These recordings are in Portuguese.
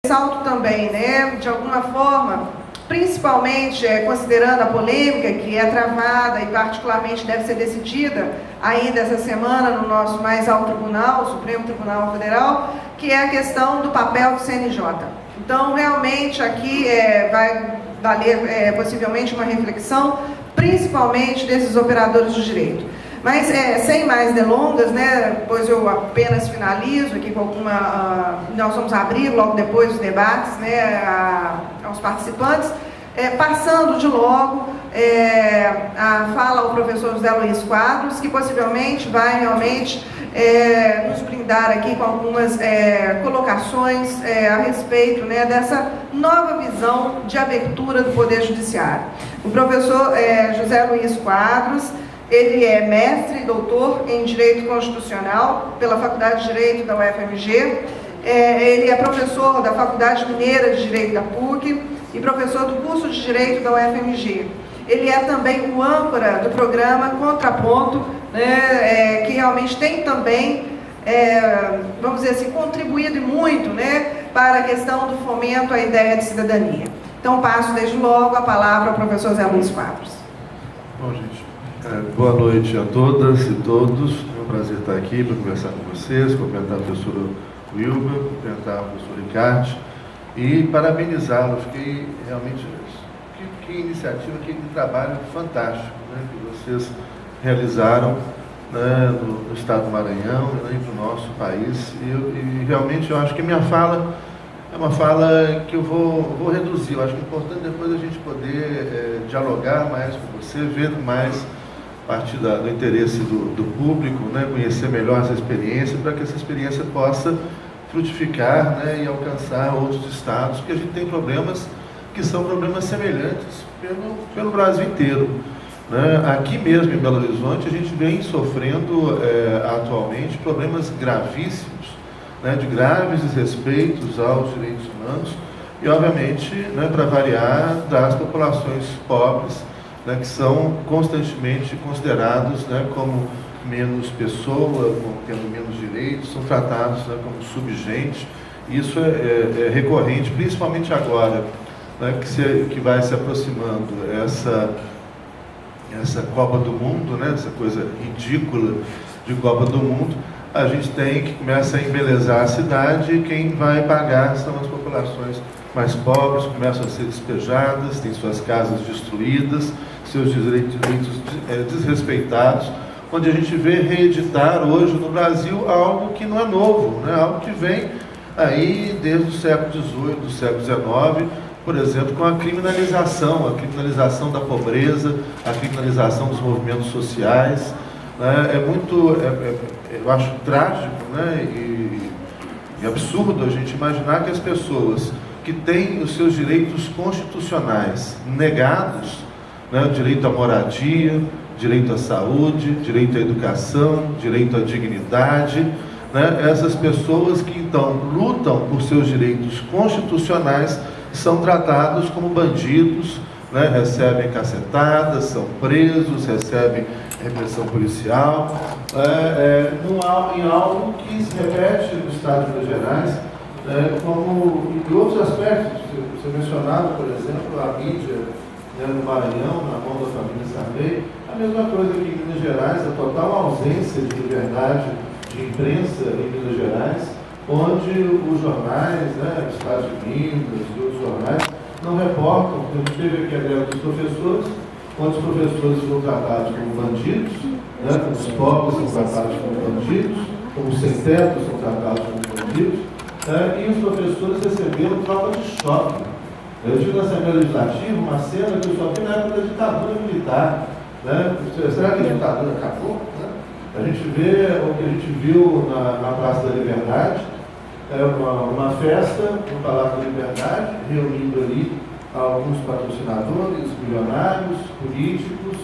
Ressalto também, né, de alguma forma, principalmente considerando a polêmica que é travada e particularmente deve ser decidida ainda essa semana no nosso mais alto tribunal, o Supremo Tribunal Federal, que é a questão do papel do CNJ. Então, realmente, aqui vai valer possivelmente uma reflexão, principalmente desses operadores do direito. Mas, sem mais delongas, né, pois eu apenas finalizo aqui com alguma... nós vamos abrir logo depois os debates, né, aos participantes, passando de logo a fala ao professor José Luiz Quadros, que possivelmente vai realmente nos brindar aqui com algumas colocações a respeito, né, dessa nova visão de abertura do Poder Judiciário. O professor José Luiz Quadros, ele é mestre e doutor em Direito Constitucional pela Faculdade de Direito da UFMG, ele é professor da Faculdade Mineira de Direito da PUC e professor do curso de Direito da UFMG. Ele é também o âncora do programa Contraponto, né, que realmente tem também, vamos dizer assim, contribuído muito, né, para a questão do fomento à ideia de cidadania. Então, passo desde logo a palavra ao professor Zé Luiz Quadros. Bom, gente, boa noite a todas e todos. É um prazer estar aqui para conversar com vocês, cumprimentar a professora Wilma, cumprimentar o professor Ricardo e parabenizá-lo. Fiquei realmente... Que iniciativa, que trabalho fantástico, né, que vocês realizaram, né, no estado do Maranhão, né, e no nosso país. E realmente eu acho que a minha fala é uma fala que eu vou reduzir. Eu acho que é importante depois a gente poder dialogar mais com você, ver mais a partir do interesse do público, né, conhecer melhor essa experiência, para que essa experiência possa frutificar, né, e alcançar outros estados, porque a gente tem problemas que são problemas semelhantes pelo Brasil inteiro, né? Aqui mesmo em Belo Horizonte a gente vem sofrendo atualmente problemas gravíssimos, né, de graves desrespeitos aos direitos humanos e, obviamente, né, para variar, das populações pobres, né, que são constantemente considerados, né, como menos pessoa, como tendo menos direitos, são tratados, né, como subgente. Isso é recorrente, principalmente agora, né, que vai se aproximando essa Copa do Mundo, né, essa coisa ridícula de Copa do Mundo. A gente tem que começa a embelezar a cidade e quem vai pagar são as populações mais pobres, começam a ser despejadas, têm suas casas destruídas, seus direitos desrespeitados, onde a gente vê reeditar hoje no Brasil algo que não é novo, né, algo que vem aí desde o século XVIII, do século XIX, por exemplo, com a criminalização da pobreza, a criminalização dos movimentos sociais, né? Eu acho trágico, né, e absurdo a gente imaginar que as pessoas que têm os seus direitos constitucionais negados, né, direito à moradia, direito à saúde, direito à educação, direito à dignidade, né, essas pessoas que então lutam por seus direitos constitucionais são tratados como bandidos, né, recebem cacetadas, são presos, recebem repressão policial, em algo que se repete no estado de Minas Gerais, como em outros aspectos. Você mencionava, por exemplo, a mídia, né, no Maranhão, na mão da família Sarney, a mesma coisa que em Minas Gerais, a total ausência de liberdade de imprensa em Minas Gerais, onde os jornais, né, Estado de Minas e outros jornais, não reportam. A gente teve aqui a greve dos professores, onde os professores são tratados como bandidos, né, como os pobres são tratados como bandidos, como os sem-teto são tratados como bandidos, e os professores receberam tropa de choque. Eu tive na Assembleia Legislativa uma cena que eu só vi na época da ditadura militar. Né? Será que a ditadura acabou? Né? A gente vê o que a gente viu na Praça da Liberdade, uma festa no Palácio da Liberdade, reunindo ali alguns patrocinadores, milionários, políticos,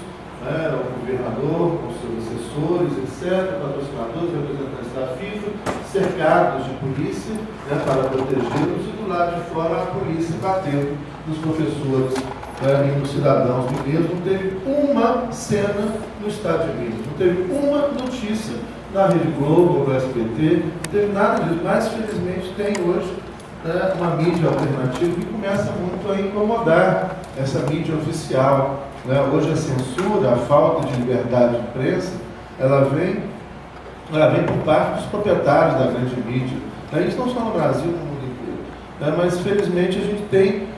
né, o governador com seus assessores, etc., patrocinadores, representantes da FIFA, cercados de polícia, né, para protegê-los, e do lado de fora a polícia batendo nos professores e nos cidadãos mineiros. Não teve uma cena no Estado de Minas, não teve uma notícia na Rede Globo ou no SBT, não teve nada disso, mas felizmente tem hoje né, uma mídia alternativa que começa muito a incomodar essa mídia oficial. Né? Hoje a censura, a falta de liberdade de imprensa, ela vem por parte dos proprietários da grande mídia. Né? Isso não só no Brasil, no mundo inteiro. Né? Mas felizmente a gente tem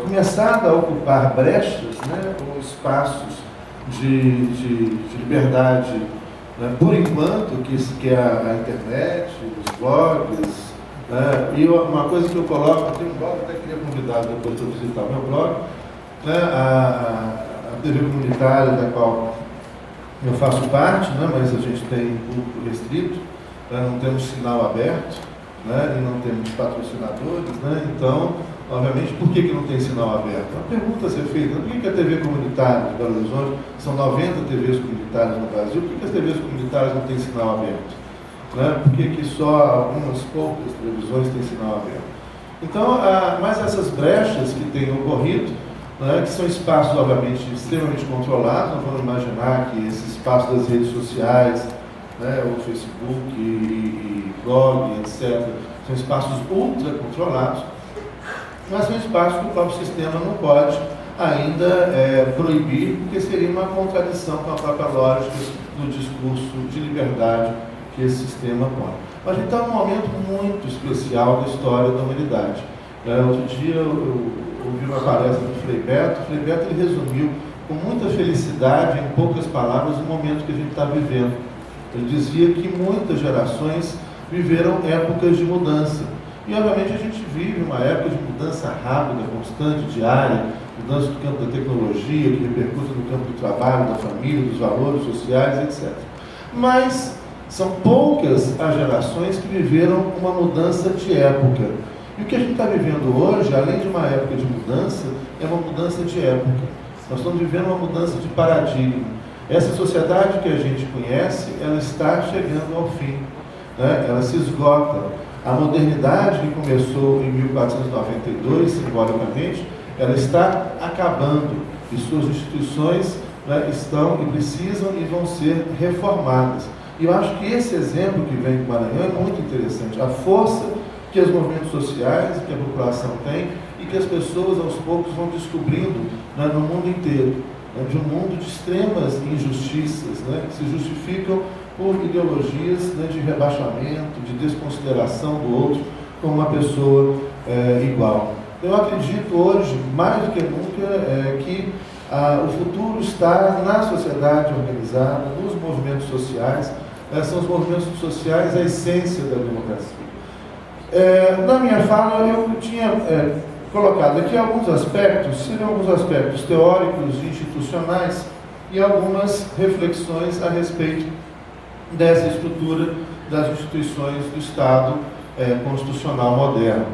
começado a ocupar brechas, né, ou espaços de liberdade, né, por enquanto, que é a internet, os blogs, né, e uma coisa que eu coloco, eu tenho um blog, até queria convidar depois para visitar o meu blog, né, a TV comunitária da qual eu faço parte, né, mas a gente tem público restrito, né, não temos sinal aberto, né, e não temos patrocinadores, né, então, obviamente, por que não tem sinal aberto? Uma pergunta a ser feita: por que a TV comunitária de Belo Horizonte, são 90 TVs comunitárias no Brasil, por que as TVs comunitárias não têm sinal aberto? Né? Por que só algumas poucas televisões têm sinal aberto? Então, mas essas brechas que têm ocorrido, né, que são espaços, obviamente, extremamente controlados, não vamos imaginar que esse espaço das redes sociais, né, o Facebook e blog, etc., são espaços ultra controlados, mas são espaços que o próprio sistema não pode ainda proibir, porque seria uma contradição com a própria lógica do discurso de liberdade que esse sistema põe. Mas a gente está num momento muito especial da história da humanidade. Outro dia eu ouvi uma palestra do Frei Beto. O Frei Beto ele resumiu com muita felicidade, em poucas palavras, o momento que a gente está vivendo. Ele dizia que muitas gerações viveram épocas de mudança. E, obviamente, a gente vive uma época de mudança rápida, constante, diária, mudança do campo da tecnologia, que repercute no campo do trabalho, da família, dos valores sociais, etc. Mas são poucas as gerações que viveram uma mudança de época. E o que a gente está vivendo hoje, além de uma época de mudança, é uma mudança de época. Nós estamos vivendo uma mudança de paradigma. Essa sociedade que a gente conhece, ela está chegando ao fim, né? Ela se esgota. A modernidade que começou em 1492, simbolicamente, ela está acabando e suas instituições, né, estão e precisam e vão ser reformadas. E eu acho que esse exemplo que vem do Maranhão é muito interessante. A força que os movimentos sociais, que a população tem e que as pessoas aos poucos vão descobrindo, né, no mundo inteiro, né, de um mundo de extremas injustiças, né, que se justificam por ideologias, né, de rebaixamento, de desconsideração do outro como uma pessoa igual. Eu acredito hoje, mais do que nunca, que o futuro está na sociedade organizada, nos movimentos sociais. São os movimentos sociais a essência da democracia. Na minha fala, eu tinha colocado aqui alguns aspectos, seriam alguns aspectos teóricos e institucionais e algumas reflexões a respeito dessa estrutura das instituições do Estado constitucional moderno.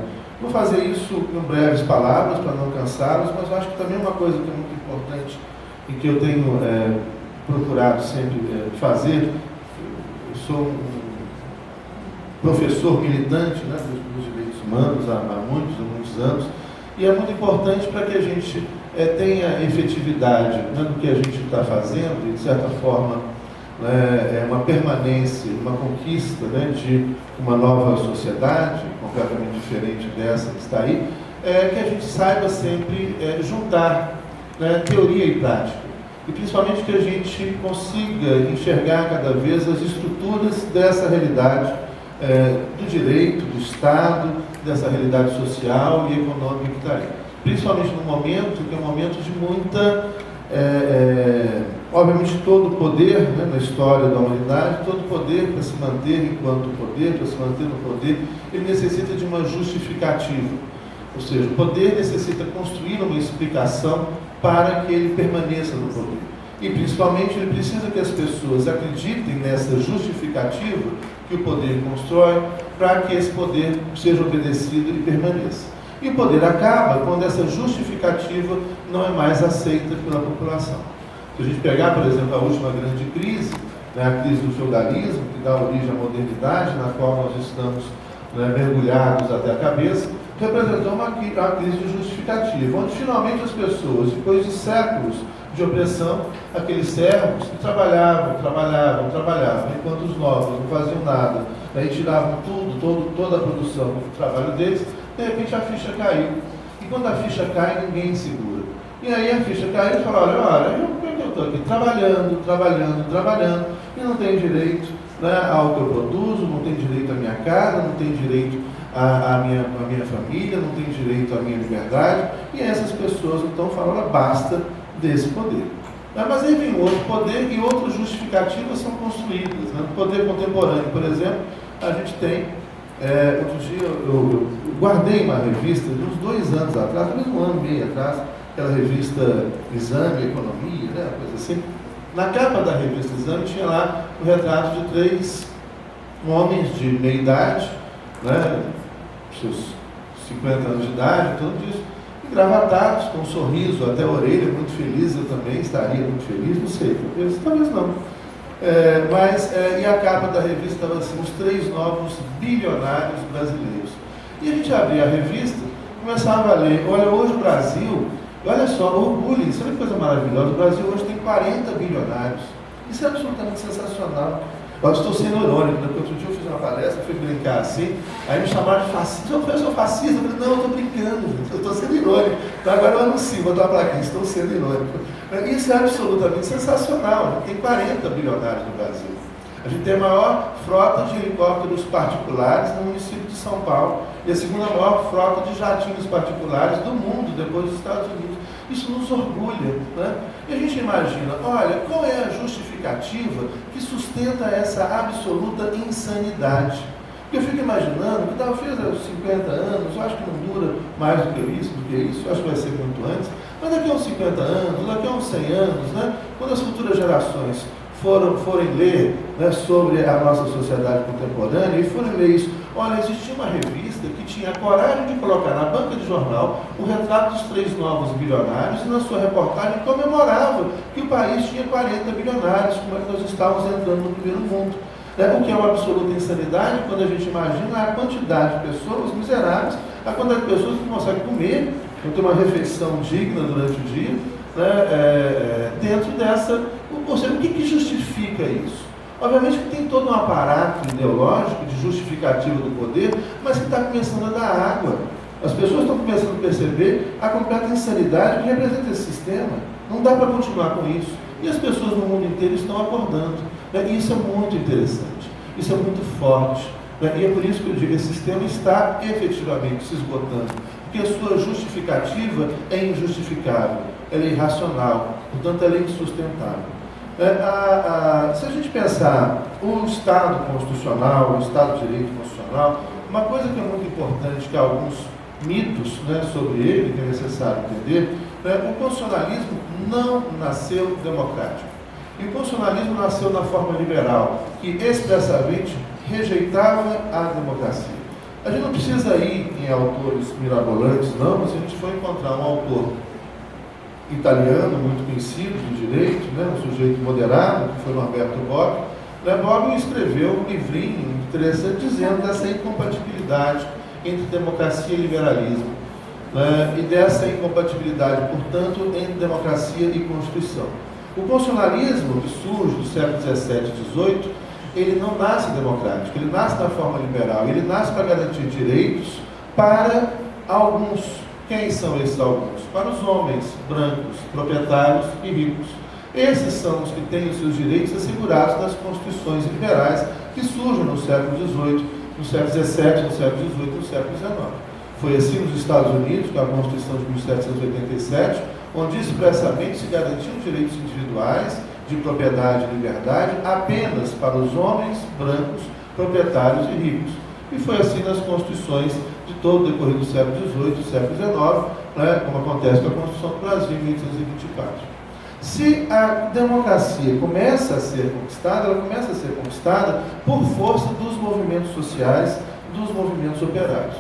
Vou fazer isso em breves palavras, para não cansá-los, mas eu acho que também uma coisa que é muito importante e que eu tenho procurado sempre fazer. Eu sou um professor militante, né, dos direitos humanos há muitos anos, e é muito importante para que a gente tenha efetividade, né, do que a gente está fazendo, e de certa forma uma permanência, uma conquista, né, de uma nova sociedade, completamente diferente dessa que está aí, que a gente saiba sempre juntar, né, teoria e prática. E principalmente que a gente consiga enxergar cada vez as estruturas dessa realidade do direito, do Estado, dessa realidade social e econômica que está aí. Principalmente num momento que é um momento de muita... obviamente todo o poder, né, na história da humanidade, todo o poder para se manter enquanto poder, para se manter no poder, ele necessita de uma justificativa. Ou seja, o poder necessita construir uma explicação para que ele permaneça no poder. E principalmente ele precisa que as pessoas acreditem nessa justificativa que o poder constrói para que esse poder seja obedecido e permaneça. E o poder acaba quando essa justificativa não é mais aceita pela população. Se a gente pegar, por exemplo, a última grande crise, né, a crise do feudalismo, que dá origem à modernidade, na qual nós estamos, né, mergulhados até a cabeça, representou uma crise de justificativa, onde finalmente as pessoas, depois de séculos de opressão, aqueles servos que trabalhavam, enquanto os nobres não faziam nada, daí tiravam tudo toda a produção do trabalho deles, de repente a ficha caiu. E quando a ficha cai, ninguém segura. E aí a ficha caiu e fala, olha, eu estou aqui trabalhando, e não tenho direito, né, ao que eu produzo, não tenho direito à minha casa, não tenho direito à minha família, não tenho direito à minha liberdade. E essas pessoas então falam, olha, basta desse poder. Mas aí vem outro poder e outras justificativas são construídas. Né? No poder contemporâneo, por exemplo, a gente tem, outro dia eu guardei uma revista de uns 2 anos atrás, talvez 1 ano e meio atrás, aquela revista Exame, Economia, né? Coisa assim. Na capa da revista Exame tinha lá o retrato de 3 homens de meia idade, né? Seus 50 anos de idade, tudo isso, engravatados, com um sorriso até a orelha, muito feliz. Eu também estaria muito feliz, não sei, talvez não. E a capa da revista estava assim, os 3 novos bilionários brasileiros. E a gente abria a revista, começava a ler, olha, hoje o Brasil, olha só, orgulho, isso é uma coisa maravilhosa, o Brasil hoje tem 40 bilionários. Isso é absolutamente sensacional. Eu estou sendo irônico, né? Porque outro dia eu fiz uma palestra, fui brincar assim, aí me chamaram de fascista. Eu sou fascista, eu falei, não, eu estou brincando, gente, eu estou sendo irônico. Então agora eu anuncio, vou dar para aqui, estou sendo irônico. Isso é absolutamente sensacional. Tem 40 bilionários no Brasil. A gente tem a maior frota de helicópteros particulares no município de São Paulo e a segunda maior frota de jatinhos particulares do mundo, depois dos Estados Unidos. Isso nos orgulha, né? E a gente imagina, olha, qual é a justificativa que sustenta essa absoluta insanidade? Porque eu fico imaginando que talvez aos 50 anos, eu acho que não dura mais do que isso, eu acho que vai ser muito antes, mas daqui a uns 50 anos, daqui a uns 100 anos, né, quando as futuras gerações forem ler, né, sobre a nossa sociedade contemporânea e forem ler isso, olha, existia uma revista que tinha a coragem de colocar na banca de jornal o retrato dos 3 novos bilionários e na sua reportagem comemorava que o país tinha 40 bilionários, como é que nós estávamos entrando no primeiro mundo. O que é uma absoluta insanidade quando a gente imagina a quantidade de pessoas miseráveis, a quantidade de pessoas que não conseguem comer, não ter uma refeição digna durante o dia, né, dentro dessa... Ou seja, o que justifica isso? Obviamente que tem todo um aparato ideológico de justificativa do poder, mas que está começando a dar água. As pessoas estão começando a perceber a completa insanidade que representa esse sistema. Não dá para continuar com isso. E as pessoas no mundo inteiro estão acordando. Né? E isso é muito interessante. Isso é muito forte. Né? E é por isso que eu digo que esse sistema está efetivamente se esgotando. Porque a sua justificativa é injustificável, ela é irracional, portanto ela é insustentável. Se a gente pensar o Estado constitucional, o Estado de Direito constitucional, uma coisa que é muito importante, que há alguns mitos, né, sobre ele, que é necessário entender, né, o constitucionalismo não nasceu democrático. E o constitucionalismo nasceu na forma liberal, que expressamente rejeitava a democracia. A gente não precisa ir em autores mirabolantes, não, mas se a gente for encontrar um autor italiano, muito conhecido do direito, né, um sujeito moderado, que foi Norberto Bobbio, Bobbio escreveu um livrinho interessante dizendo dessa incompatibilidade entre democracia e liberalismo, né, e dessa incompatibilidade, portanto, entre democracia e Constituição. O constitucionalismo que surge do século XVII e XVIII, ele não nasce democrático, ele nasce na forma liberal, ele nasce para garantir direitos para alguns. Quem são esses alguns? Para os homens brancos, proprietários e ricos. Esses são os que têm os seus direitos assegurados nas constituições liberais que surgem no século XVIII, no século XVII, no século XVIII e no século XIX. Foi assim nos Estados Unidos, com a Constituição de 1787, onde expressamente se garantiam direitos individuais de propriedade e liberdade apenas para os homens brancos, proprietários e ricos. E foi assim nas constituições de todo o decorrer do século XVIII e do século XIX, né, como acontece com a Constituição do Brasil em 1824. Se a democracia começa a ser conquistada, ela começa a ser conquistada por força dos movimentos sociais, dos movimentos operários.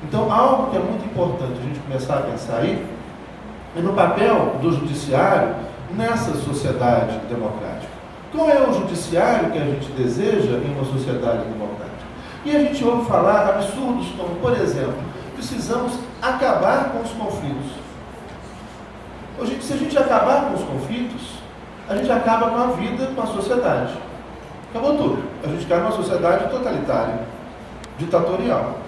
Então, algo que é muito importante a gente começar a pensar aí, é no papel do judiciário nessa sociedade democrática. Qual é o judiciário que a gente deseja em uma sociedade democrática? E a gente ouve falar absurdos como, por exemplo, precisamos acabar com os conflitos. Se a gente acabar com os conflitos, a gente acaba com a vida, com a sociedade. Acabou tudo. A gente cai numa sociedade totalitária. ditatorial.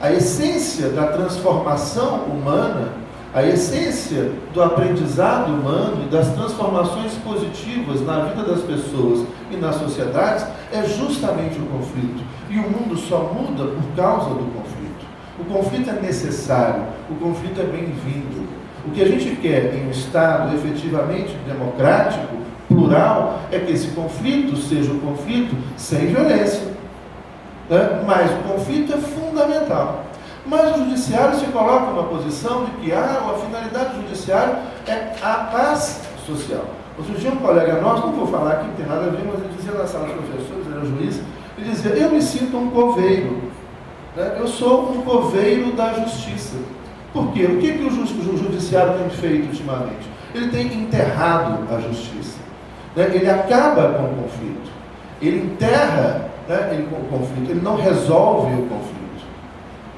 A essência da transformação humana, a essência do aprendizado humano e das transformações positivas na vida das pessoas e nas sociedades é justamente o conflito. E o mundo só muda por causa do conflito. O conflito é necessário, o conflito é bem-vindo. O que a gente quer em um Estado efetivamente democrático, plural, é que esse conflito seja um conflito sem violência. Né? Mas o conflito é fundamental. Mas o judiciário se coloca numa posição de que a finalidade do judiciário é a paz social. Outro dia um colega nosso, não vou falar aqui, não tem nada a ver, mas ele dizia na sala de professores, ele era juiz, ele dizia, eu me sinto um coveiro, né? Eu sou um coveiro da justiça. Por quê? O que o judiciário tem feito ultimamente? Ele tem enterrado a justiça, né? Ele acaba com o conflito, ele enterra, né, o conflito, ele não resolve o conflito.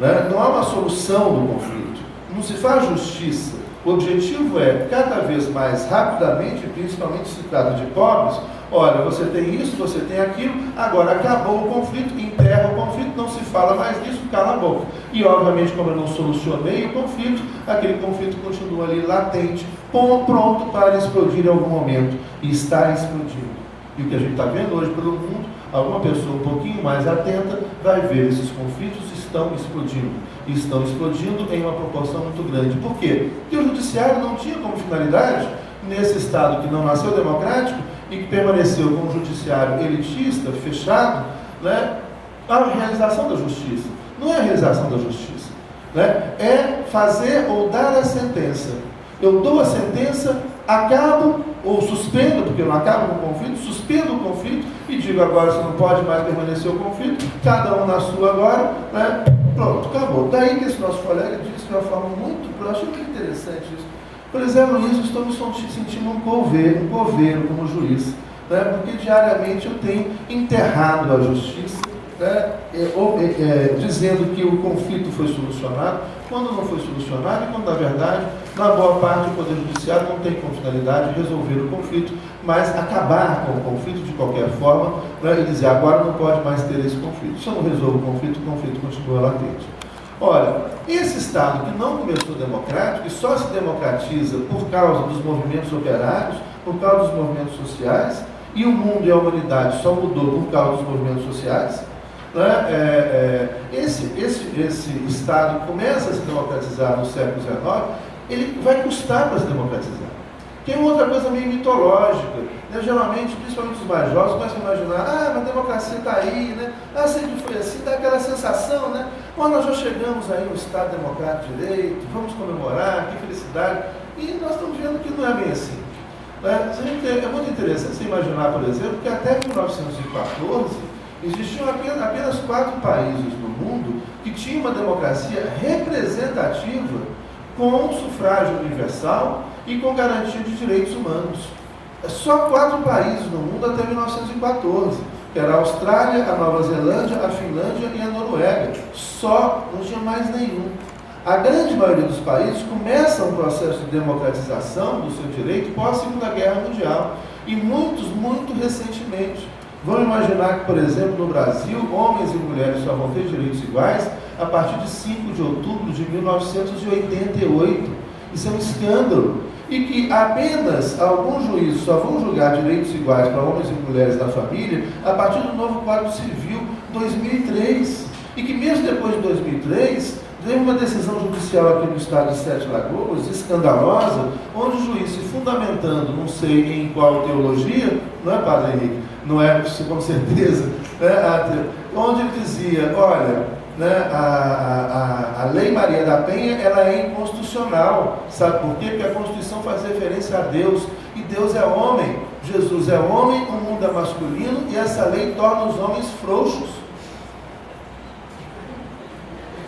Né? Não há uma solução do conflito, não se faz justiça. O objetivo é, cada vez mais rapidamente, principalmente se trata de pobres, olha, você tem isso, você tem aquilo, agora acabou o conflito, enterra o conflito, não se fala mais disso, cala a boca. E obviamente, como eu não solucionei o conflito, aquele conflito continua ali latente, pronto para explodir em algum momento, e está explodindo. E o que a gente está vendo hoje pelo mundo, alguma pessoa um pouquinho mais atenta vai ver esses conflitos estão explodindo. E estão explodindo em uma proporção muito grande. Por quê? Porque o judiciário não tinha como finalidade, nesse Estado que não nasceu democrático e que permaneceu com um judiciário elitista, fechado, né, a realização da justiça. Não é a realização da justiça, né? É fazer ou dar a sentença. Eu dou a sentença, acabo ou suspendo, porque eu não acabo com o conflito, suspendo o conflito e digo agora você não pode mais permanecer o conflito, cada um na sua agora, né? Pronto, acabou. Daí que esse nosso colega disse de uma forma muito, eu achei muito interessante isso. Por exemplo, Luiz, eu estou me sentindo um coveiro como juiz, né? Porque diariamente eu tenho enterrado a justiça, né? Dizendo que o conflito foi solucionado, quando não foi solucionado e quando, na verdade, na boa parte do Poder Judiciário não tem como finalidade resolver o conflito, mas acabar com o conflito de qualquer forma, né, e dizer, agora não pode mais ter esse conflito. Se eu não resolvo o conflito continua latente. Olha, esse Estado que não começou democrático e só se democratiza por causa dos movimentos operários, por causa dos movimentos sociais, e o mundo e a humanidade só mudou por causa dos movimentos sociais, né? Esse Estado que começa a se democratizar no século XIX, ele vai custar para se democratizar. Tem outra coisa meio mitológica, né? Geralmente, principalmente os mais jovens, começam a imaginar, mas a democracia está aí, né? Sempre foi assim, dá aquela sensação, né? Nós já chegamos aí no Estado democrático de direito, vamos comemorar, que felicidade. E nós estamos vendo que não é bem assim. Né? É muito interessante você imaginar, por exemplo, que até 1914, existiam apenas 4 países no mundo que tinham uma democracia representativa com sufrágio universal e com garantia de direitos humanos. Só 4 países no mundo até 1914, que era a Austrália, a Nova Zelândia, a Finlândia e a Noruega. Só, não tinha mais nenhum. A grande maioria dos países começa um processo de democratização do seu direito pós-Segunda Guerra Mundial, e muitos, muito recentemente. Vamos imaginar que, por exemplo, no Brasil, homens e mulheres só vão ter direitos iguais a partir de 5 de outubro de 1988. Isso é um escândalo. E que apenas alguns juízes só vão julgar direitos iguais para homens e mulheres da família a partir do novo Código Civil 2003. E que mesmo depois de 2003, teve uma decisão judicial aqui no estado de Sete Lagoas, escandalosa, onde o juiz, se fundamentando, não sei em qual teologia, não é, Padre Henrique? Não é, com certeza, né, onde ele dizia, olha, né, a Lei Maria da Penha, ela é inconstitucional. Sabe por quê? Porque a Constituição faz referência a Deus, e Deus é homem, Jesus é homem, o mundo é masculino, e essa lei torna os homens frouxos.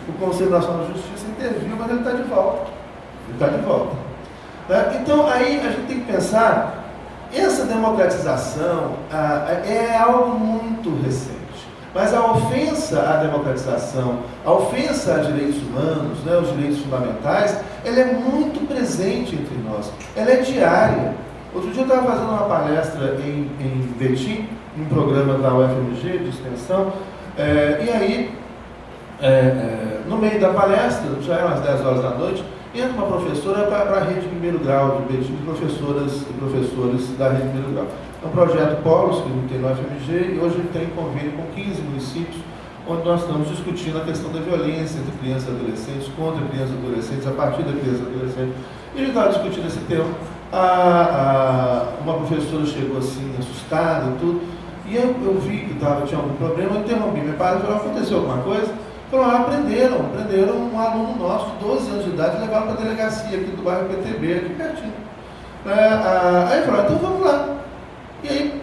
O Conselho Nacional de Justiça interviu, mas ele está de volta. Ele está de volta. Né? Então, aí a gente tem que pensar, essa democratização é algo muito recente. Mas a ofensa à democratização, a ofensa a direitos humanos, né, os direitos fundamentais, ela é muito presente entre nós. Ela é diária. Outro dia eu estava fazendo uma palestra em Betim, num programa da UFMG de extensão, e aí no meio da palestra, já eram as 10 horas da noite, entra uma professora para a rede de primeiro grau, de professoras e professores da rede de primeiro grau. É um projeto Polos, que tem no FMG, e hoje tem convênio com 15 municípios, onde nós estamos discutindo a questão da violência entre crianças e adolescentes, contra crianças e adolescentes, a partir da criança e adolescente. E a gente estava discutindo esse tema. Uma professora chegou assim, assustada e tudo, e eu vi que tinha algum problema, eu interrompi meu pai e falei, aconteceu alguma coisa? Falaram, prenderam um aluno nosso de 12 anos de idade, levaram para a delegacia aqui do bairro PTB, aqui pertinho. Aí falaram, então vamos lá. E aí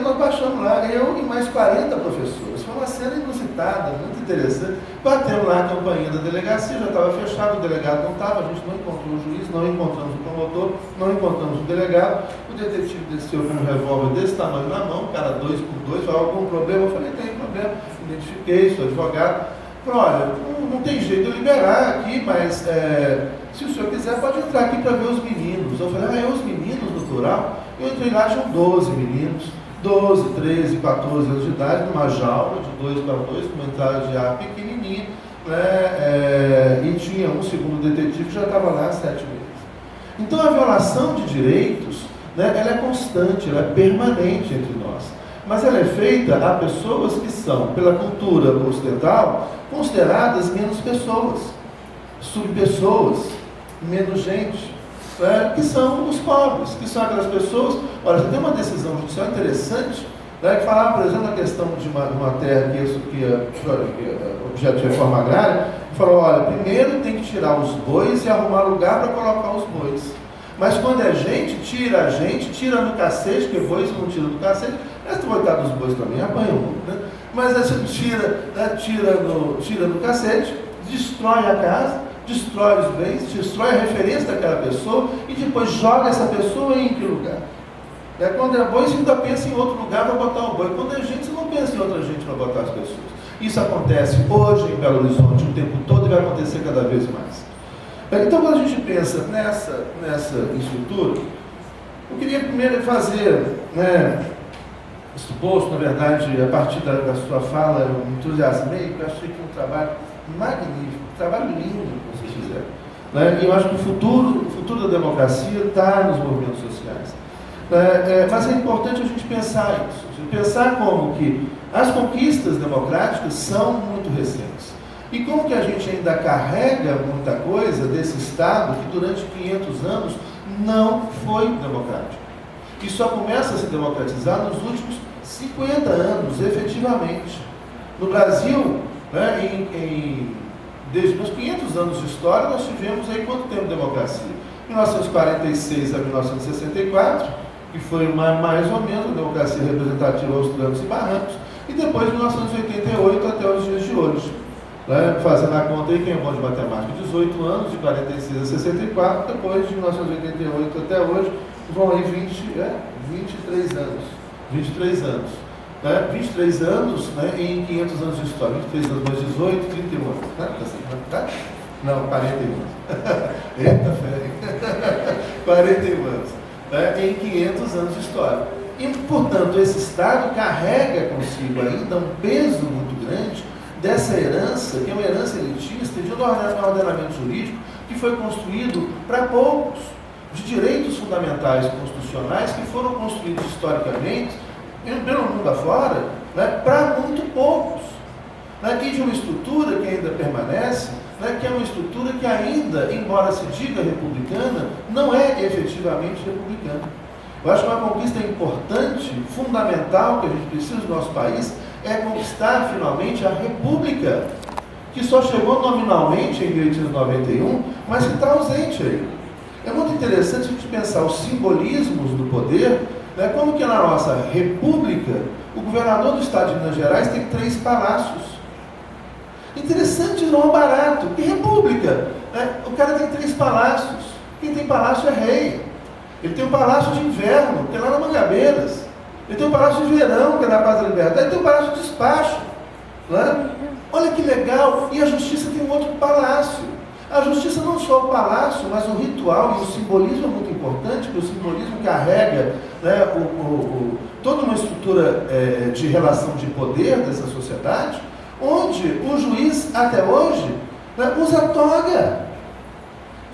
nós baixamos lá, eu e mais 40 professores. Foi uma cena inusitada, muito interessante. Batemos lá a campainha da delegacia, já estava fechado, o delegado não estava, a gente não encontrou o juiz, não encontramos o promotor, não encontramos o delegado. O detetive desceu com um revólver desse tamanho na mão, cara 2x2, falou, algum problema? Eu falei, tem problema. Identifiquei, sou advogado. Falei, olha, não tem jeito de eu liberar aqui, mas se o senhor quiser pode entrar aqui para ver os meninos. Eu falei, os meninos no plural? Eu entrei lá, tinham 12 meninos, 12, 13, 14 anos de idade, numa jaula de 2 para 2, com uma entrada de ar pequenininha, e tinha um segundo detetive que já estava lá há 7 meses. Então a violação de direitos, ela é constante, ela é permanente entre nós. Mas ela é feita a pessoas que são, pela cultura ocidental, consideradas menos pessoas, subpessoas, menos gente, que são os pobres, que são aquelas pessoas. Olha, você tem uma decisão judicial interessante, que falava, por exemplo, na questão de uma terra que é objeto de reforma agrária, falou, olha, primeiro tem que tirar os bois e arrumar lugar para colocar os bois. Mas quando é gente, tira no cacete, porque bois não tira do cacete, esse coitado dos bois também apanha muito, né? Mas aí você tira no cacete, destrói a casa, destrói os bens, destrói a referência daquela pessoa e depois joga essa pessoa em que lugar? Quando é boi, você ainda pensa em outro lugar para botar o boi. Quando é gente, você não pensa em outra gente para botar as pessoas. Isso acontece hoje em Belo Horizonte o tempo todo e vai acontecer cada vez mais. Então, quando a gente pensa nessa estrutura, eu queria primeiro fazer, esse posto, na verdade, a partir da sua fala, eu me entusiasmei, porque eu achei que um trabalho magnífico, um trabalho lindo que vocês fizeram. E eu acho que o futuro da democracia está nos movimentos sociais. Mas é importante a gente pensar isso, a gente pensar como que as conquistas democráticas são muito recentes. E como que a gente ainda carrega muita coisa desse Estado que durante 500 anos não foi democrático. E só começa a se democratizar nos últimos 50 anos, efetivamente. No Brasil, desde os 500 anos de história, nós tivemos aí quanto tempo de democracia? 1946 a 1964, que foi mais ou menos a democracia representativa aos trancos e barrancos, e depois de 1988 até os dias de hoje. Fazendo a conta aí, quem é bom de matemática, 18 anos, de 46 a 64, depois de 1988 até hoje, vão aí 23 anos. 23 anos. 23 anos em 500 anos de história. 23 anos mais 18, 31 anos. Não, 41 anos. Eita, fé. 41 anos. Em 500 anos de história. E, portanto, esse Estado carrega consigo ainda um peso muito grande dessa herança, que é uma herança elitista, de um ordenamento jurídico que foi construído para poucos, de direitos fundamentais constitucionais que foram construídos historicamente, pelo mundo afora, para muito poucos. E de uma estrutura que ainda permanece, que é uma estrutura que ainda, embora se diga republicana, não é efetivamente republicana. Eu acho que uma conquista importante, fundamental, que a gente precisa no nosso país, é conquistar finalmente a República, que só chegou nominalmente em 1891, mas que está ausente aí. É muito interessante a gente pensar os simbolismos do poder, como que na nossa República, o governador do estado de Minas Gerais tem 3 palácios. Interessante, não é barato. Que República? O cara tem 3 palácios. Quem tem palácio é rei. Ele tem um palácio de inverno, que é lá na Mangabeiras. Ele tem um palácio de verão, que é na Praça da Liberdade. Ele tem um palácio de despacho. Olha que legal. E a justiça tem um outro palácio. A justiça não só o palácio, mas o ritual e o simbolismo é muito importante, porque o simbolismo carrega toda uma estrutura de relação de poder dessa sociedade, onde o juiz, até hoje, né, usa toga.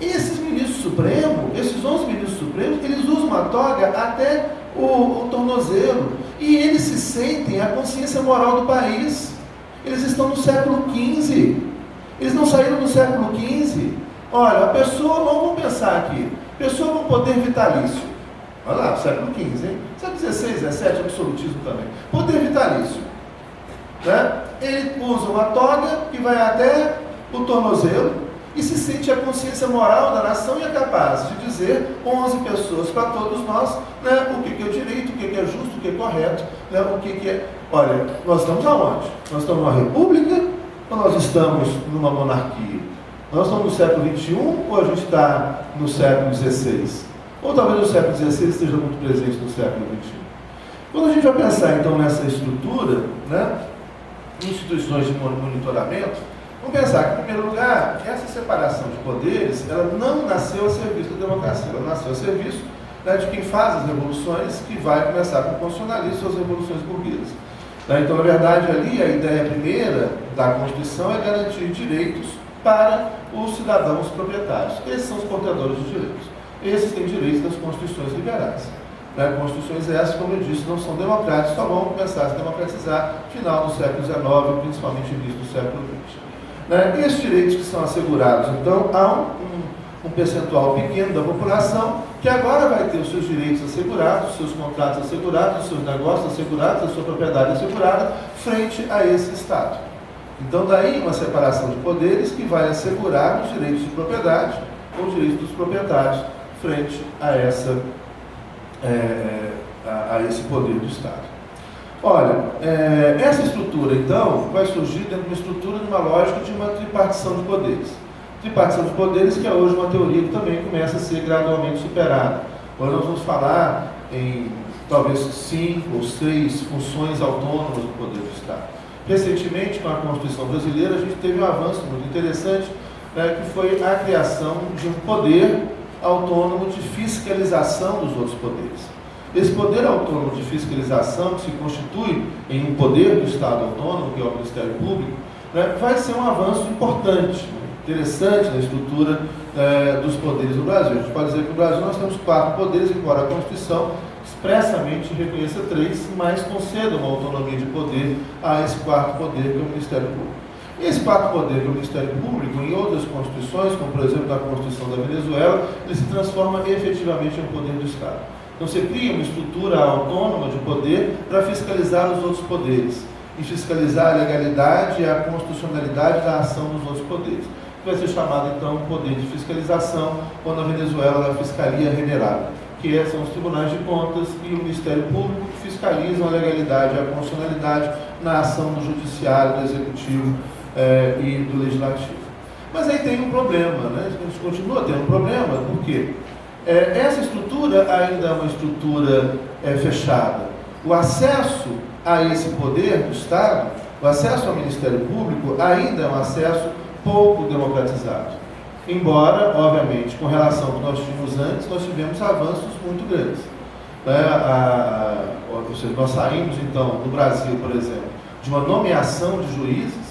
E esses ministros supremos, esses 11 ministros supremos, eles usam uma toga até o tornozelo. E eles se sentem a consciência moral do país. Eles estão no século XV. Eles não saíram do século XV. Olha, a pessoa, não vamos pensar aqui, pessoa com poder vitalício. Olha lá, século XV, hein? Século XVI, XVII, absolutismo também. Poder vitalício. Né? Ele usa uma toga que vai até o tornozelo e se sente a consciência moral da nação e é capaz de dizer 11 pessoas para todos nós, né, o que é o direito, o que é justo, o que é correto, né, o que é... Olha, nós estamos aonde? Nós estamos numa república ou nós estamos numa monarquia? Nós estamos no século XXI ou a gente está no século XVI? Ou talvez o século XVI esteja muito presente no século XXI. Quando a gente vai pensar então nessa estrutura, né, instituições de monitoramento, vamos pensar que, em primeiro lugar, essa separação de poderes, ela não nasceu a serviço da democracia, ela nasceu a serviço, né, de quem faz as revoluções, que vai começar com o constitucionalismo, as revoluções burguesas. Né, então, na verdade, ali a ideia primeira da Constituição é garantir direitos para os cidadãos proprietários. Esses são os portadores de direitos. Esses têm direitos das constituições liberais. Né, constituições essas, como eu disse, não são democráticas, só vão começar a se democratizar no final do século XIX, principalmente início do século XX. Né? E esses direitos que são assegurados, então, há um percentual pequeno da população que agora vai ter os seus direitos assegurados, os seus contratos assegurados, os seus negócios assegurados, a sua propriedade assegurada, frente a esse Estado. Então, daí uma separação de poderes que vai assegurar os direitos de propriedade ou os direitos dos proprietários frente a esse poder do Estado. Olha, essa estrutura, então, vai surgir dentro de uma estrutura, de uma lógica de uma tripartição de poderes. Tripartição de poderes que é hoje uma teoria que também começa a ser gradualmente superada. Hoje nós vamos falar em, talvez, 5 ou 6 funções autônomas do poder do Estado. Recentemente, com a Constituição brasileira, a gente teve um avanço muito interessante, né, que foi a criação de um poder autônomo de fiscalização dos outros poderes. Esse poder autônomo de fiscalização, que se constitui em um poder do Estado autônomo, que é o Ministério Público, né, vai ser um avanço importante, interessante na estrutura dos poderes no Brasil. A gente pode dizer que no Brasil nós temos 4 poderes, embora a Constituição expressamente reconheça 3, mas conceda uma autonomia de poder a esse 4º poder, que é o Ministério Público. E esse 4º poder, que é o Ministério Público, em outras constituições, como por exemplo na Constituição da Venezuela, ele se transforma efetivamente em um poder do Estado. Então você cria uma estrutura autônoma de poder para fiscalizar os outros poderes e fiscalizar a legalidade e a constitucionalidade da ação dos outros poderes. Vai ser chamado então poder de fiscalização, ou na Venezuela a Fiscalia General, que são os tribunais de contas e o Ministério Público que fiscalizam a legalidade e a constitucionalidade na ação do Judiciário, do Executivo e do Legislativo. Mas aí tem um problema, né? A gente continua tendo um problema, por quê? Essa estrutura ainda é uma estrutura fechada. O acesso a esse poder do Estado, o acesso ao Ministério Público, ainda é um acesso pouco democratizado. Embora, obviamente, com relação ao que nós tínhamos antes, nós tivemos avanços muito grandes. Ou seja, nós saímos, então, no Brasil, por exemplo, de uma nomeação de juízes,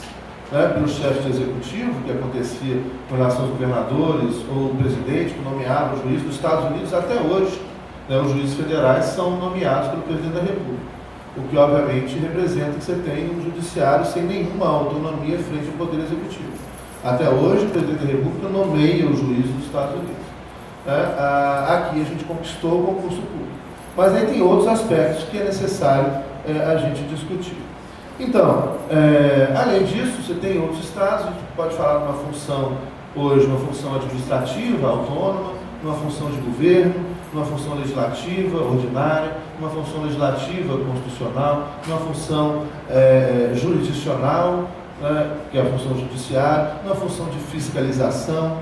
pelo chefe do executivo, que acontecia com relação aos governadores ou o presidente que nomeava o juiz. Nos Estados Unidos, até hoje, os juízes federais são nomeados pelo presidente da República, o que obviamente representa que você tem um judiciário sem nenhuma autonomia frente ao poder executivo. Até hoje, o presidente da República nomeia o juiz dos Estados Unidos. Aqui a gente conquistou o concurso público. Mas aí tem outros aspectos que é necessário a gente discutir. Então, além disso, você tem outros estados, a gente pode falar de uma função, hoje, uma função administrativa, autônoma, uma função de governo, uma função legislativa, ordinária, uma função legislativa, constitucional, uma função jurisdicional, que é a função judiciária, uma função de fiscalização,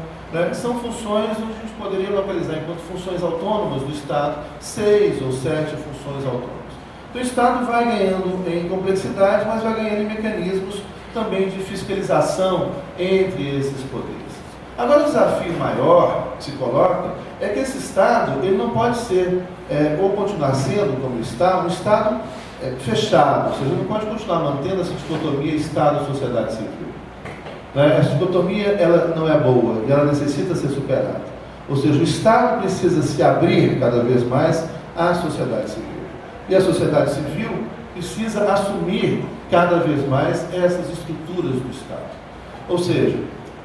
que são funções onde a gente poderia localizar enquanto funções autônomas do Estado, 6 ou 7 funções autônomas. Então, o Estado vai ganhando em complexidade, mas vai ganhando em mecanismos também de fiscalização entre esses poderes. Agora, o desafio maior que se coloca é que esse Estado ele não pode ser, ou continuar sendo como está, um Estado fechado, ou seja, não pode continuar mantendo essa dicotomia Estado-sociedade civil. Né? Essa dicotomia ela não é boa e ela necessita ser superada. Ou seja, o Estado precisa se abrir cada vez mais à sociedade civil. E a sociedade civil precisa assumir cada vez mais essas estruturas do Estado. Ou seja,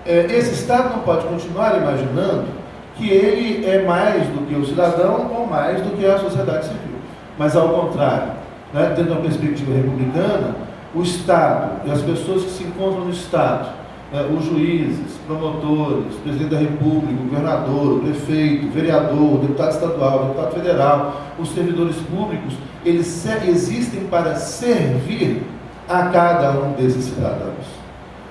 esse Estado não pode continuar imaginando que ele é mais do que o cidadão ou mais do que a sociedade civil. Mas, ao contrário, né, dentro de uma perspectiva republicana, o Estado e as pessoas que se encontram no Estado, os juízes, promotores, presidente da República, o governador, o prefeito, o vereador, o deputado estadual, o deputado federal, os servidores públicos, eles existem para servir a cada um desses cidadãos.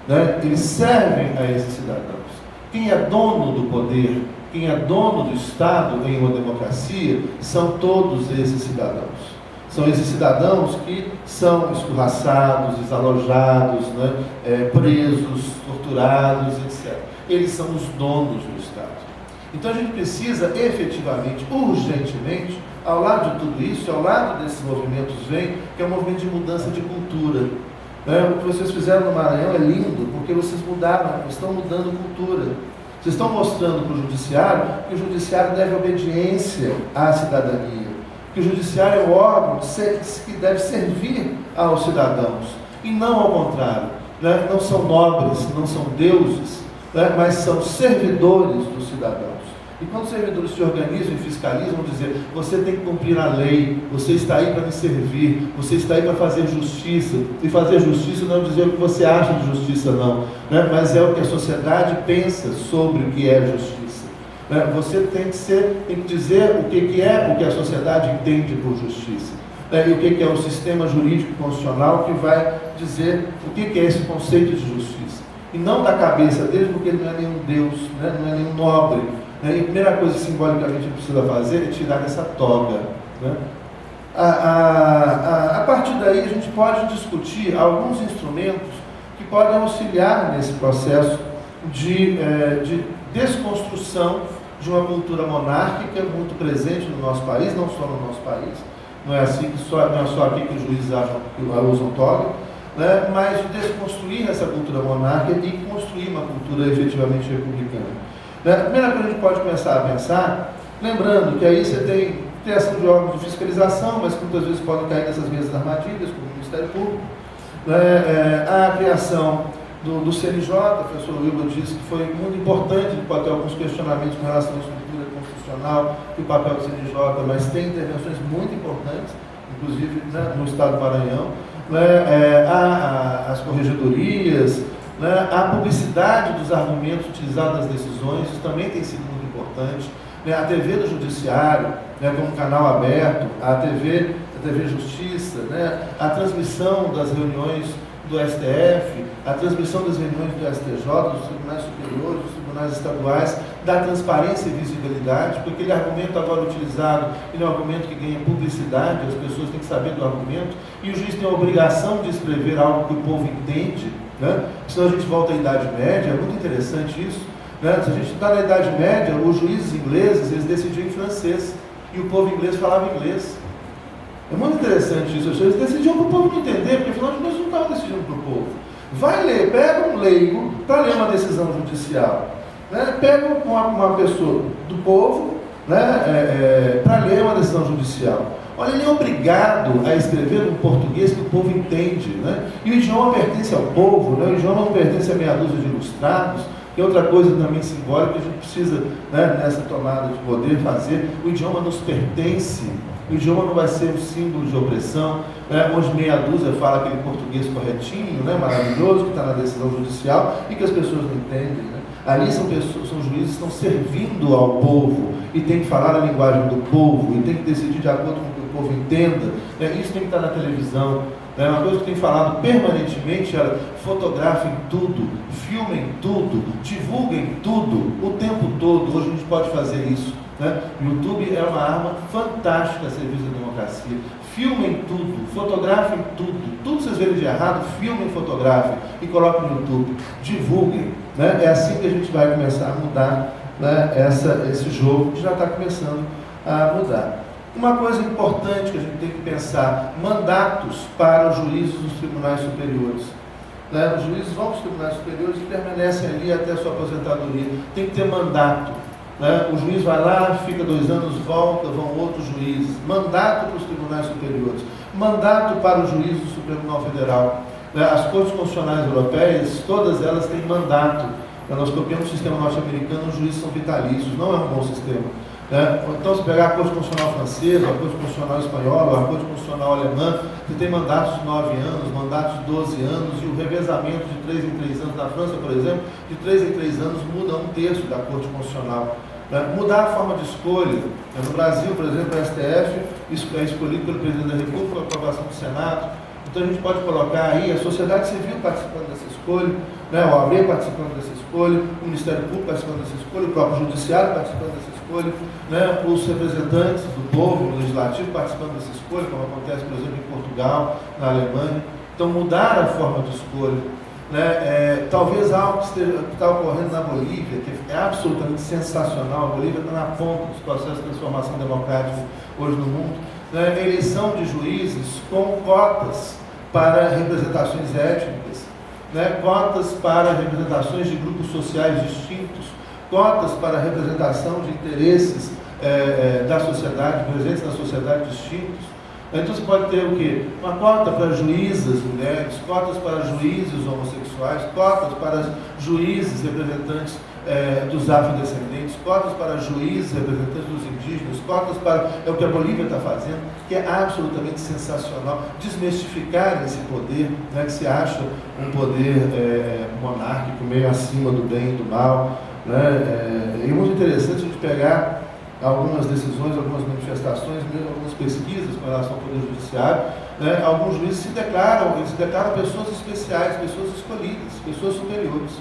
Né? Eles servem a esses cidadãos. Quem é dono do poder, quem é dono do Estado em uma democracia, são todos esses cidadãos. São esses cidadãos que são escorraçados, desalojados, né, presos, torturados, etc. Eles são os donos do Estado. Então a gente precisa efetivamente, urgentemente, ao lado de tudo isso, ao lado desses movimentos que é um movimento de mudança de cultura. O que vocês fizeram no Maranhão é lindo, porque vocês estão mudando cultura. Vocês estão mostrando para o judiciário que o judiciário deve obediência à cidadania. Que o judiciário é o órgão que deve servir aos cidadãos, e não ao contrário. Né? Não são nobres, não são deuses, né? Mas são servidores dos cidadãos. E quando os servidores se organizam e fiscalizam, vão dizer: você tem que cumprir a lei, você está aí para me servir, você está aí para fazer justiça. E fazer justiça não é dizer o que você acha de justiça, não, né? Mas é o que a sociedade pensa sobre o que é justiça. Você tem que dizer o que é o que a sociedade entende por justiça, e o que é o sistema jurídico constitucional que vai dizer o que é esse conceito de justiça. E não da cabeça dele, porque ele não é nenhum Deus, né? Não é nenhum nobre. E a primeira coisa simbólica que a gente precisa fazer é tirar essa toga. Né? A partir daí a gente pode discutir alguns instrumentos que podem auxiliar nesse processo de desconstrução de uma cultura monárquica muito presente no nosso país, não só no nosso país. Não é só aqui que os juízes usam toga, né? Mas de desconstruir essa cultura monárquica e construir uma cultura efetivamente republicana. A primeira coisa que a gente pode começar a pensar, lembrando que aí você tem criação de órgãos de fiscalização, mas que muitas vezes podem cair nessas mesmas armadilhas, como o Ministério Público, a criação do CNJ, o professor Wilber disse que foi muito importante, ele pode ter alguns questionamentos com relação à estrutura constitucional e o papel do CNJ, mas tem intervenções muito importantes, inclusive, né, no Estado do Maranhão, as corregedorias, a publicidade dos argumentos utilizados nas decisões, isso também tem sido muito importante. A TV do Judiciário, como um canal aberto, a TV Justiça, a transmissão das reuniões do STF, a transmissão das reuniões do STJ, dos tribunais superiores, dos tribunais estaduais, da transparência e visibilidade, porque aquele argumento agora utilizado, ele é um argumento que ganha publicidade, as pessoas têm que saber do argumento, e o juiz tem a obrigação de escrever algo que o povo entende, né? Senão a gente volta à Idade Média, é muito interessante isso, né? Se a gente está na Idade Média, os juízes ingleses, eles decidiam em francês, e o povo inglês falava inglês. É muito interessante isso, eles decidiam para o povo não entender, porque afinal de contas não estavam decidindo para o povo. Vai ler, pega um leigo para ler uma decisão judicial, né? Pega uma pessoa do povo, né? Para ler uma decisão judicial. Olha, ele é obrigado a escrever um português que o povo entende, né? E o idioma pertence ao povo, né? O idioma não pertence a meia dúzia de ilustrados, que é outra coisa também simbólica que a gente precisa, né, nessa tomada de poder fazer. O idioma nos pertence, o idioma não vai ser um símbolo de opressão, né? Onde meia dúzia fala aquele português corretinho, né, maravilhoso, que está na decisão judicial e que as pessoas não entendem, né? Ali são juízes que estão servindo ao povo e tem que falar a linguagem do povo e tem que decidir de acordo com o que o povo entenda, né? Isso tem que estar na televisão. Uma coisa que tem falado permanentemente era: fotografem tudo, filmem tudo, divulguem tudo, o tempo todo. Hoje a gente pode fazer isso, né? O YouTube é uma arma fantástica a serviço da democracia. Filmem tudo, fotografem tudo que vocês verem de errado, filmem, fotografem e coloquem no YouTube, divulguem, né? É assim que a gente vai começar a mudar, né, esse jogo que já está começando a mudar. Uma coisa importante que a gente tem que pensar: mandatos para os juízes dos tribunais superiores. Né? Os juízes vão para os tribunais superiores e permanecem ali até a sua aposentadoria. Tem que ter mandato. Né? O juiz vai lá, fica 2 anos, volta, vão outros juízes. Mandato para os tribunais superiores. Mandato para os juízes do Supremo Tribunal Federal. Né? As cortes constitucionais europeias, todas elas têm mandato. Nós copiamos o sistema norte-americano, os juízes são vitalícios, não é um bom sistema. Né? Então, se pegar a Corte Constitucional Francesa, a Corte Constitucional Espanhola, a Corte Constitucional Alemã, você tem mandatos de 9 anos, mandatos de 12 anos, e o revezamento de 3 em 3 anos. Na França, por exemplo, de 3 em 3 anos muda 1/3 da Corte Constitucional. Né? Mudar a forma de escolha. No Brasil, por exemplo, a STF é escolhido pelo Presidente da República, com a aprovação do Senado. Então, a gente pode colocar aí a sociedade civil participando dessa escolha, né? O OAB participando dessa escolha, o Ministério Público participando dessa escolha, o próprio Judiciário participando dessa escolha, né? Os representantes do povo, o Legislativo participando dessa escolha, como acontece, por exemplo, em Portugal, na Alemanha. Então, mudar a forma de escolha. Né? Talvez algo que está ocorrendo na Bolívia, que é absolutamente sensacional. A Bolívia está na ponta dos processos de transformação democrática hoje no mundo. Né? Eleição de juízes com cotas para representações étnicas, né? Cotas para representações de grupos sociais distintos, cotas para representação de interesses da sociedade, presentes na sociedade distintos. Então você pode ter o quê? Uma cota para juízas mulheres, cotas para juízes homossexuais, cotas para juízes representantes dos afrodescendentes, cotas para juízes representantes dos indígenas, cotas para... É o que a Bolívia está fazendo, que é absolutamente sensacional. Desmistificar esse poder, né, que se acha um poder monárquico, meio acima do bem e do mal. Né? É muito interessante a gente pegar algumas decisões, algumas manifestações, mesmo algumas pesquisas com relação ao Poder Judiciário. Né? Alguns juízes se declaram pessoas especiais, pessoas escolhidas, pessoas superiores.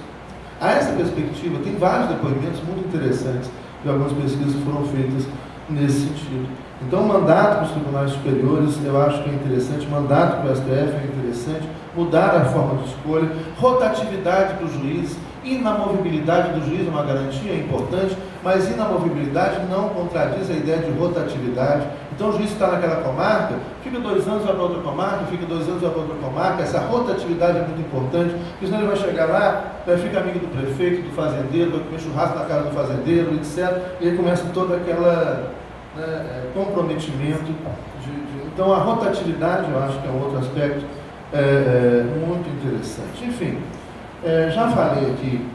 A essa perspectiva, tem vários depoimentos muito interessantes de algumas pesquisas que foram feitas nesse sentido. Então, mandato para os tribunais superiores, eu acho que é interessante, mandato para o STF é interessante, mudar a forma de escolha, rotatividade para os juízes, inamovibilidade do juiz é uma garantia, é importante, mas inamovibilidade não contradiz a ideia de rotatividade. Então, o juiz está naquela comarca, fica 2 anos, vai para outra comarca, fica 2 anos, vai para outra comarca. Essa rotatividade é muito importante, porque senão ele vai chegar lá, fica amigo do prefeito, do fazendeiro, vai comer churrasco na casa do fazendeiro, etc. E aí começa todo aquele comprometimento. Então, a rotatividade, eu acho que é um outro aspecto muito interessante. Enfim, já falei aqui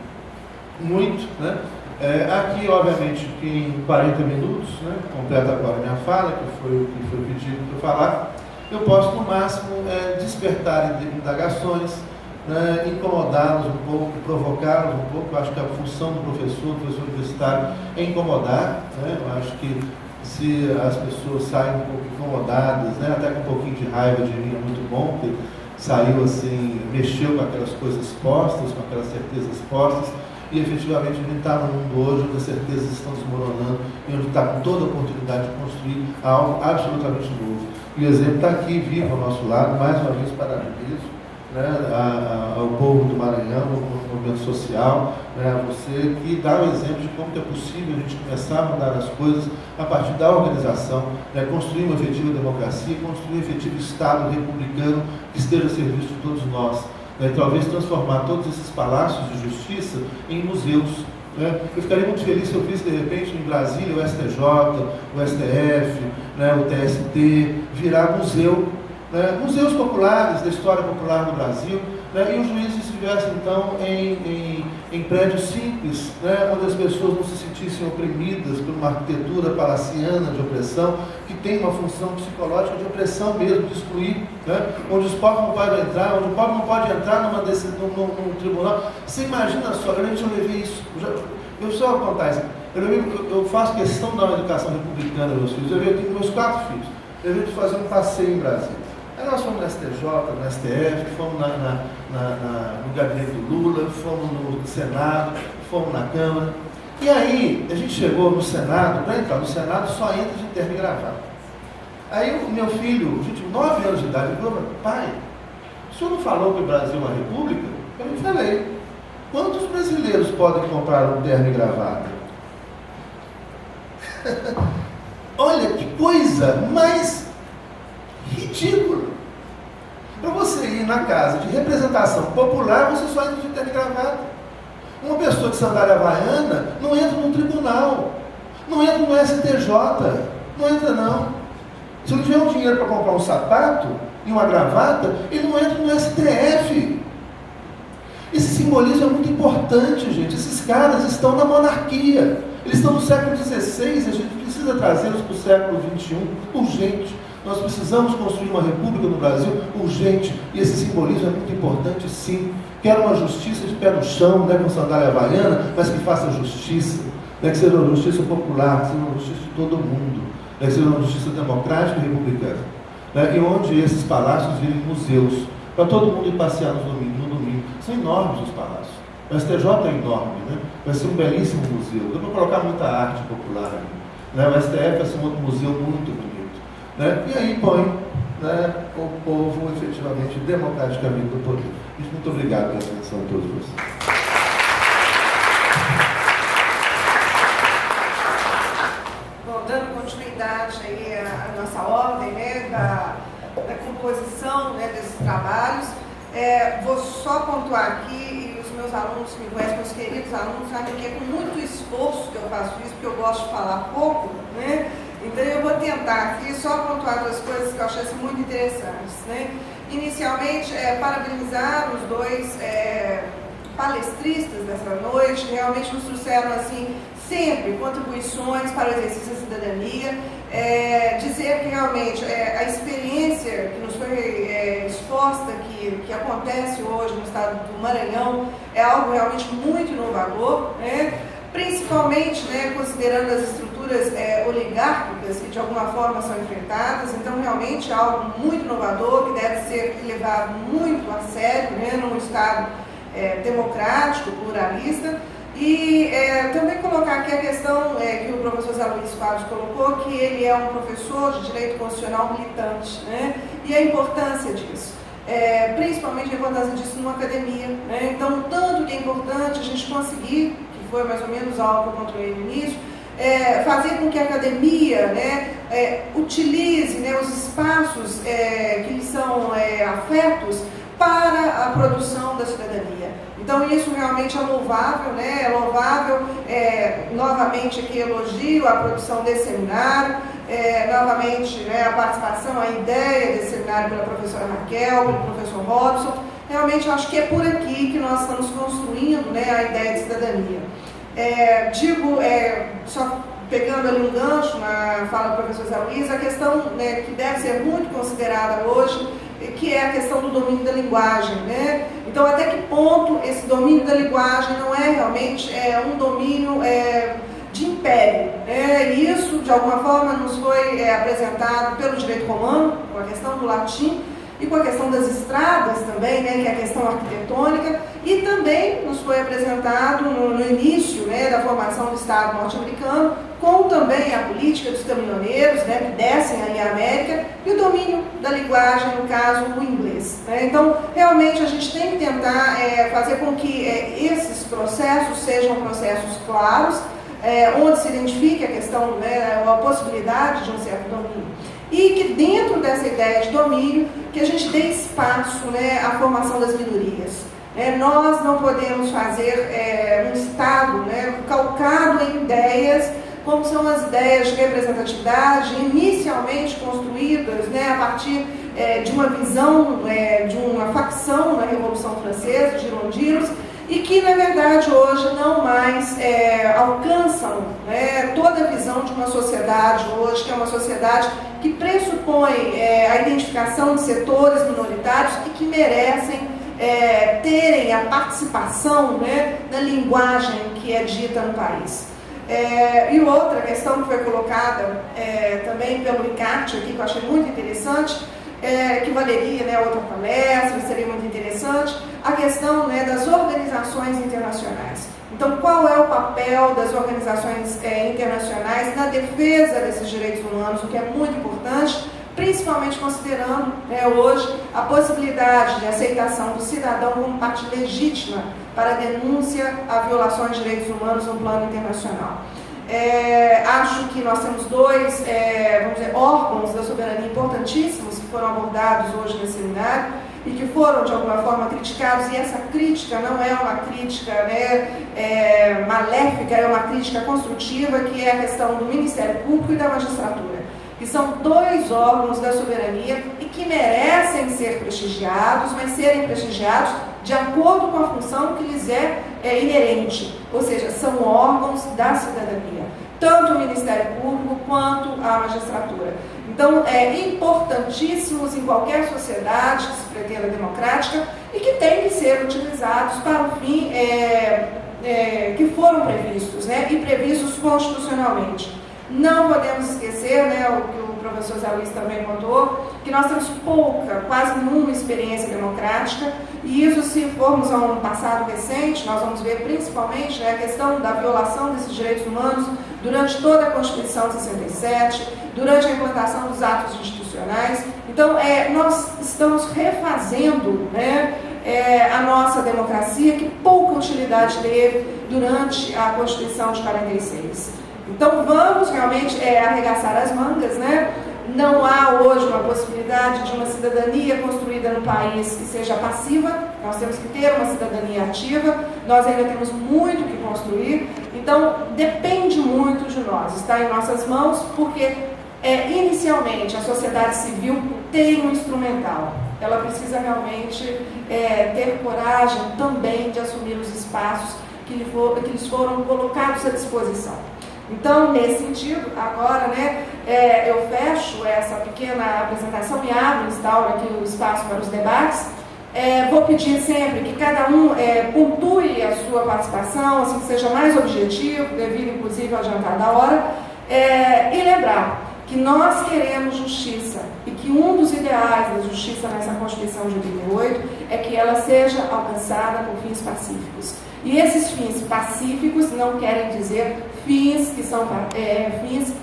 muito, né? Aqui, obviamente, em 40 minutos, né, completa agora a minha fala, que foi o que foi pedido para eu falar, eu posso, no máximo, despertar indagações, né, incomodá-los um pouco, provocá-los um pouco. Eu acho que a função do professor universitário é incomodar. Né? Eu acho que se as pessoas saem um pouco incomodadas, né, até com um pouquinho de raiva de mim, é muito bom, porque saiu assim, mexeu com aquelas coisas postas, com aquelas certezas postas. E efetivamente a gente está no mundo hoje onde as certezas estão desmoronando e onde está com toda a oportunidade de construir algo absolutamente novo. E o exemplo está aqui, vivo ao nosso lado, mais uma vez parabenizo, né, ao povo do Maranhão, ao movimento social, né, a você, que dá o exemplo de como é possível a gente começar a mudar as coisas a partir da organização, né, construir uma efetiva democracia, construir um efetivo Estado republicano que esteja a serviço de todos nós. Talvez transformar todos esses palácios de justiça em museus. Né? Eu ficaria muito feliz se eu visse, de repente, em Brasília, o STJ, o STF, né, o TST, virar museu, né? Museus populares da história popular do Brasil, né? E os juízes estivessem, então, em prédios simples, né? Onde as pessoas não se sentissem oprimidas por uma arquitetura palaciana de opressão, que tem uma função psicológica de opressão mesmo, de excluir, né? Onde os pobres não podem entrar, onde o pobre não pode entrar num tribunal. Você imagina só, eu levei isso, eu só vou contar isso, eu faço questão de dar uma educação republicana aos meus filhos. Eu tenho meus 4 filhos, eu vim fazer um passeio em Brasília. Aí nós fomos no STJ, no STF, fomos no gabinete do Lula, fomos no Senado, fomos na Câmara. E aí, a gente chegou no Senado, para entrar no Senado só entra de terno e gravata. Aí o meu filho, gente, 9 anos de idade, ele falou: pai, o senhor não falou que o Brasil é uma república? Eu não falei. Quantos brasileiros podem comprar um terno e gravata? Olha que coisa coisa mais ridícula. Para você ir na casa de representação popular, você só entra de terno e gravata. Uma pessoa de sandália havaiana não entra num tribunal, não entra no STJ, não entra não. Se não tiver um dinheiro para comprar um sapato e uma gravata, ele não entra no STF. Esse simbolismo é muito importante, gente. Esses caras estão na monarquia. Eles estão no século XVI, a gente precisa trazê-los para o século XXI, urgente. Nós precisamos construir uma república no Brasil, urgente. E esse simbolismo é muito importante, sim. Quero uma justiça de pé no chão, com sandália havaiana, mas que faça justiça. Que seja uma justiça popular, que seja uma justiça de todo mundo. Que seja uma justiça democrática e republicana. E onde esses palácios virem museus, para todo mundo ir passear no domingo. São enormes os palácios. O STJ é enorme, vai ser um belíssimo museu. Dá para colocar muita arte popular ali. O STF vai ser um outro museu muito bonito. E aí põe o povo efetivamente, democraticamente no poder. Muito obrigado pela atenção a todos vocês. Bom, dando continuidade aí à nossa ordem da composição desses trabalhos, vou só pontuar aqui, e os meus alunos que me conhecem, meus queridos alunos, sabem que é com muito esforço que eu faço isso, porque eu gosto de falar pouco, Então eu vou tentar aqui só pontuar duas coisas que eu achei muito interessantes. Inicialmente, parabenizar os dois palestristas dessa noite, realmente nos trouxeram assim, sempre contribuições para o exercício da cidadania, dizer que realmente a experiência que nos foi exposta, que acontece hoje no estado do Maranhão, é algo realmente muito inovador, principalmente considerando as estruturas oligárquicas que de alguma forma são enfrentadas. Então realmente é algo muito inovador que deve ser levado muito a sério num Estado democrático, pluralista. E também colocar aqui a questão que o professor Zé Luiz Quadros colocou, que ele é um professor de direito constitucional militante, e a importância disso. Principalmente a importância disso numa academia. Então, tanto que é importante a gente conseguir, que foi mais ou menos algo que eu controlei no início, fazer com que a academia utilize os espaços que lhe são afetos para a produção da cidadania. Então isso realmente é louvável, novamente aqui elogio a produção desse seminário, novamente a participação, a ideia desse seminário pela professora Raquel, pelo professor Robson. Realmente eu acho que é por aqui que nós estamos construindo a ideia de cidadania. Só pegando ali um gancho na fala do professor Zé Luiz, a questão que deve ser muito considerada hoje, que é a questão do domínio da linguagem. Então, até que ponto esse domínio da linguagem não é realmente um domínio de império. E isso, de alguma forma, nos foi apresentado pelo direito romano, com a questão do latim, e com a questão das estradas também, que é a questão arquitetônica, e também nos foi apresentado no início da formação do Estado norte-americano, com também a política dos caminhoneiros, que descem ali a América, e o domínio da linguagem, no caso, o inglês. Então, realmente, a gente tem que tentar fazer com que esses processos sejam processos claros, onde se identifique a questão, a possibilidade de um certo domínio. E que dentro dessa ideia de domínio, que a gente dê espaço à formação das minorias. Nós não podemos fazer um Estado calcado em ideias, como são as ideias de representatividade, inicialmente construídas a partir de uma visão de uma facção na Revolução Francesa, de Girondinos, e que, na verdade, hoje não mais alcançam toda a visão de uma sociedade hoje, que é uma sociedade que pressupõe a identificação de setores minoritários e que merecem terem a participação na linguagem que é dita no país. E outra questão que foi colocada também pelo Ricarte aqui, que eu achei muito interessante, que valeria outra palestra, seria muito interessante, a questão das organizações internacionais. Então, qual é o papel das organizações internacionais na defesa desses direitos humanos, o que é muito importante, principalmente considerando hoje a possibilidade de aceitação do cidadão como parte legítima para a denúncia a violações de direitos humanos no plano internacional. Acho que nós temos dois, vamos dizer, órgãos da soberania importantíssimos que foram abordados hoje nesse seminário e que foram, de alguma forma, criticados, e essa crítica não é uma crítica maléfica, é uma crítica construtiva, que é a questão do Ministério Público e da magistratura, que são dois órgãos da soberania e que merecem ser prestigiados, mas serem prestigiados de acordo com a função que lhes é inerente, ou seja, são órgãos da cidadania, tanto o Ministério Público quanto a magistratura. Então, importantíssimos em qualquer sociedade que se pretenda democrática e que têm que ser utilizados para o fim que foram previstos, e previstos constitucionalmente. Não podemos esquecer, o que o professor Zé Luiz também contou, que nós temos pouca, quase nenhuma experiência democrática, e isso, se formos a um passado recente, nós vamos ver principalmente a questão da violação desses direitos humanos durante toda a Constituição de 67, durante a implantação dos atos institucionais. Então, nós estamos refazendo a nossa democracia, que pouca utilidade teve durante a Constituição de 46. Então, vamos realmente arregaçar as mangas, Não há hoje uma possibilidade de uma cidadania construída no país que seja passiva, nós temos que ter uma cidadania ativa, nós ainda temos muito que construir, então depende muito de nós, está em nossas mãos, porque inicialmente a sociedade civil tem um instrumental, ela precisa realmente ter coragem também de assumir os espaços que lhes foram colocados à disposição. Então, nesse sentido, agora, eu fecho essa pequena apresentação e instauro aqui o espaço para os debates. Vou pedir sempre que cada um pontue a sua participação, assim que seja mais objetivo, devido inclusive ao adiantar da hora, e lembrar que nós queremos justiça e que um dos ideais da justiça nessa Constituição de 88 é que ela seja alcançada por fins pacíficos. E esses fins pacíficos não querem dizer fins que são fins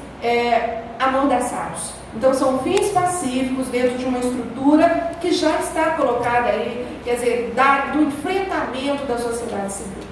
amordaçados. Então, são fins pacíficos dentro de uma estrutura que já está colocada aí, quer dizer, do enfrentamento da sociedade civil.